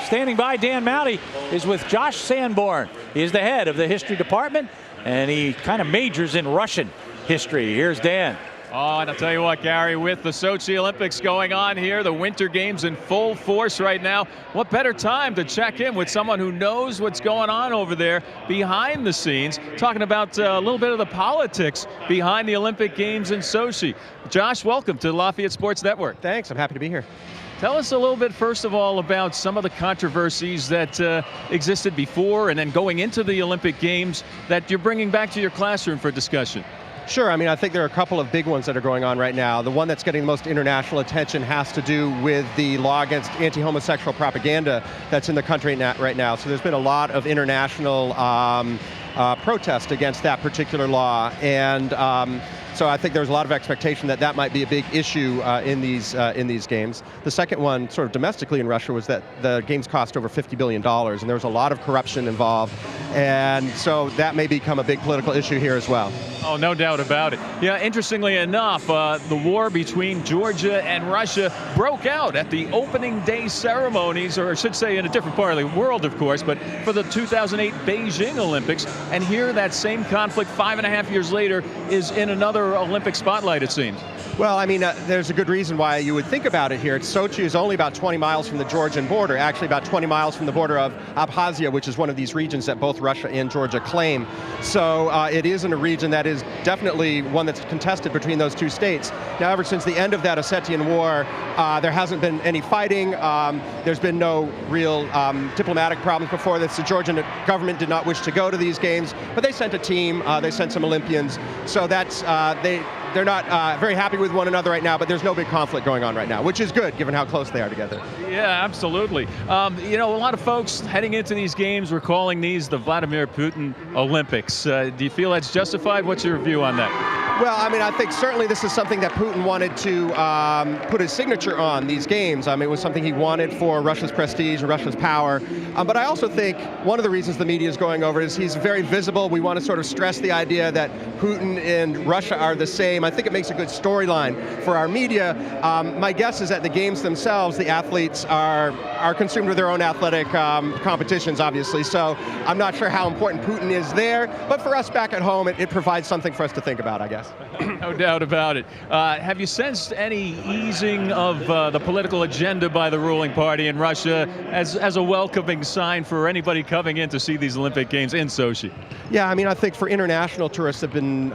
Standing by, Dan Mowdy is with Josh Sanborn. He is the head of the history department, and he kind of majors in Russian history. Here's Dan. Oh, and I'll tell you what, Gary, with the Sochi Olympics going on here, the Winter Games in full force right now, what better time to check in with someone who knows what's going on over there behind the scenes, talking about a little bit of the politics behind the Olympic Games in Sochi. Josh, welcome to the Lafayette Sports Network. Thanks, I'm happy to be here. Tell us a little bit, first of all, about some of the controversies that existed before and then going into the Olympic Games that you're bringing back to your classroom for discussion. Sure, I mean, I think there are a couple of big ones that are going on right now. The one that's getting the most international attention has to do with the law against anti-homosexual propaganda that's in the country right now. So there's been a lot of international protest against that particular law, and so I think there's a lot of expectation that that might be a big issue in these games. The second one, sort of domestically in Russia, was that the games cost over $50 billion, and there was a lot of corruption involved, and so that may become a big political issue here as well. Oh, no doubt about it. Yeah, interestingly enough, the war between Georgia and Russia broke out at the opening day ceremonies, or I should say in a different part of the world, of course, but for the 2008 Beijing Olympics. And here, that same conflict 5.5 years later is in another Olympic spotlight, it seems. Well, I mean, there's a good reason why you would think about it here. Sochi is only about 20 miles from the Georgian border, actually about 20 miles from the border of Abkhazia, which is one of these regions that both Russia and Georgia claim. So it is in a region that is definitely one that's contested between those two states. Now, ever since the end of that Ossetian War, there hasn't been any fighting. There's been no real diplomatic problems before this. The Georgian government did not wish to go to these games, but they sent a team, they sent some Olympians. So that's, they're not very happy with one another right now, but there's no big conflict going on right now, which is good given how close they are together. Yeah, absolutely. You know, a lot of folks heading into these games were calling these the Vladimir Putin Olympics. Do you feel that's justified? What's your view on that? Well, I mean, I think certainly this is something that Putin wanted to put his signature on, these games. I mean, it was something he wanted for Russia's prestige and Russia's power. But I also think one of the reasons the media is going over is he's very visible. We want to sort of stress the idea that Putin and Russia are the same. I think it makes a good storyline for our media. My guess is that the games themselves, the athletes are consumed with their own athletic competitions, obviously. So I'm not sure how important Putin is there. But for us back at home, it provides something for us to think about, I guess. No doubt about it. Have you sensed any easing of the political agenda by the ruling party in Russia as a welcoming sign for anybody coming in to see these Olympic Games in Sochi? Yeah, I mean, I think for international tourists have been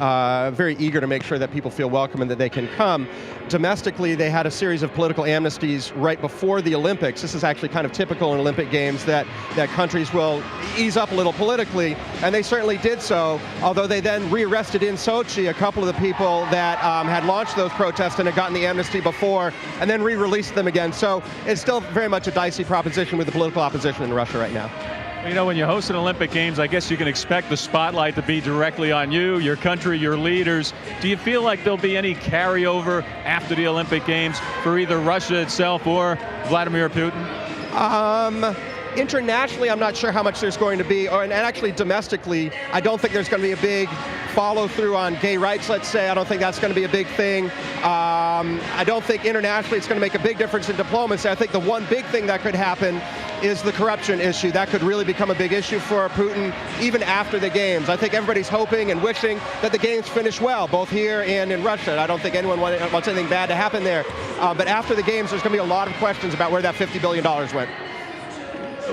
very eager to make sure that people feel welcome and that they can come. Domestically, they had a series of political amnesties right before the Olympics. This is actually kind of typical in Olympic Games that countries will ease up a little politically, and they certainly did so, although they then rearrested in Sochi a couple of the people that had launched those protests and had gotten the amnesty before, and then re-released them again. So it's still very much a dicey proposition with the political opposition in Russia right now. You know, when you host an Olympic Games, I guess you can expect the spotlight to be directly on you, your country, your leaders. Do you feel like there'll be any carryover after the Olympic Games for either Russia itself or Vladimir Putin? Internationally, I'm not sure how much there's going to be, and actually domestically, I don't think there's going to be a big follow-through on gay rights, let's say. I don't think that's going to be a big thing. I don't think internationally it's going to make a big difference in diplomacy. I think the one big thing that could happen is the corruption issue. That could really become a big issue for Putin even after the games. I think everybody's hoping and wishing that the games finish well, both here and in Russia. I don't think anyone wants anything bad to happen there. But after the games, there's going to be a lot of questions about where that $50 billion went.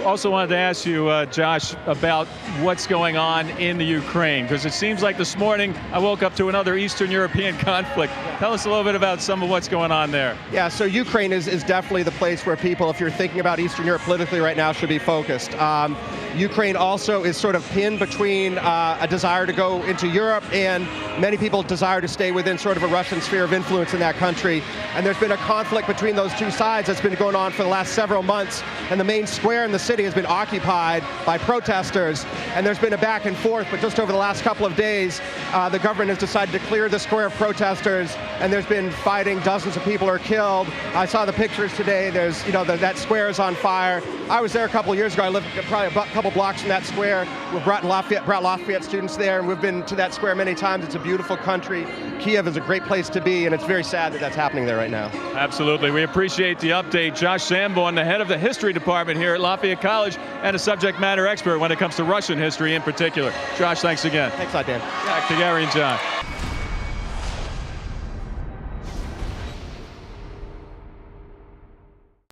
Also wanted to ask you, Josh, about what's going on in the Ukraine, because it seems like this morning I woke up to another Eastern European conflict. Tell us a little bit about some of what's going on there. Yeah, so Ukraine is definitely the place where people, if you're thinking about Eastern Europe politically right now, should be focused. Ukraine also is sort of pinned between a desire to go into Europe and many people desire to stay within sort of a Russian sphere of influence in that country. And there's been a conflict between those two sides that's been going on for the last several months. And the main square in the city has been occupied by protesters. And there's been a back and forth, but just over the last couple of days, the government has decided to clear the square of protesters. And there's been fighting. Dozens of people are killed. I saw the pictures today. There's, that square is on fire. I was there a couple of years ago. I lived probably a couple couple blocks from that square. We've brought Lafayette students there, and we've been to that square many times. It's a beautiful country. Kiev is a great place to be, and it's very sad that that's happening there right now. Absolutely. We appreciate the update. Josh Sanborn, the head of the history department here at Lafayette College, and a subject matter expert when it comes to Russian history in particular. Josh, thanks again. Thanks a lot, Dan. Back to Gary and John.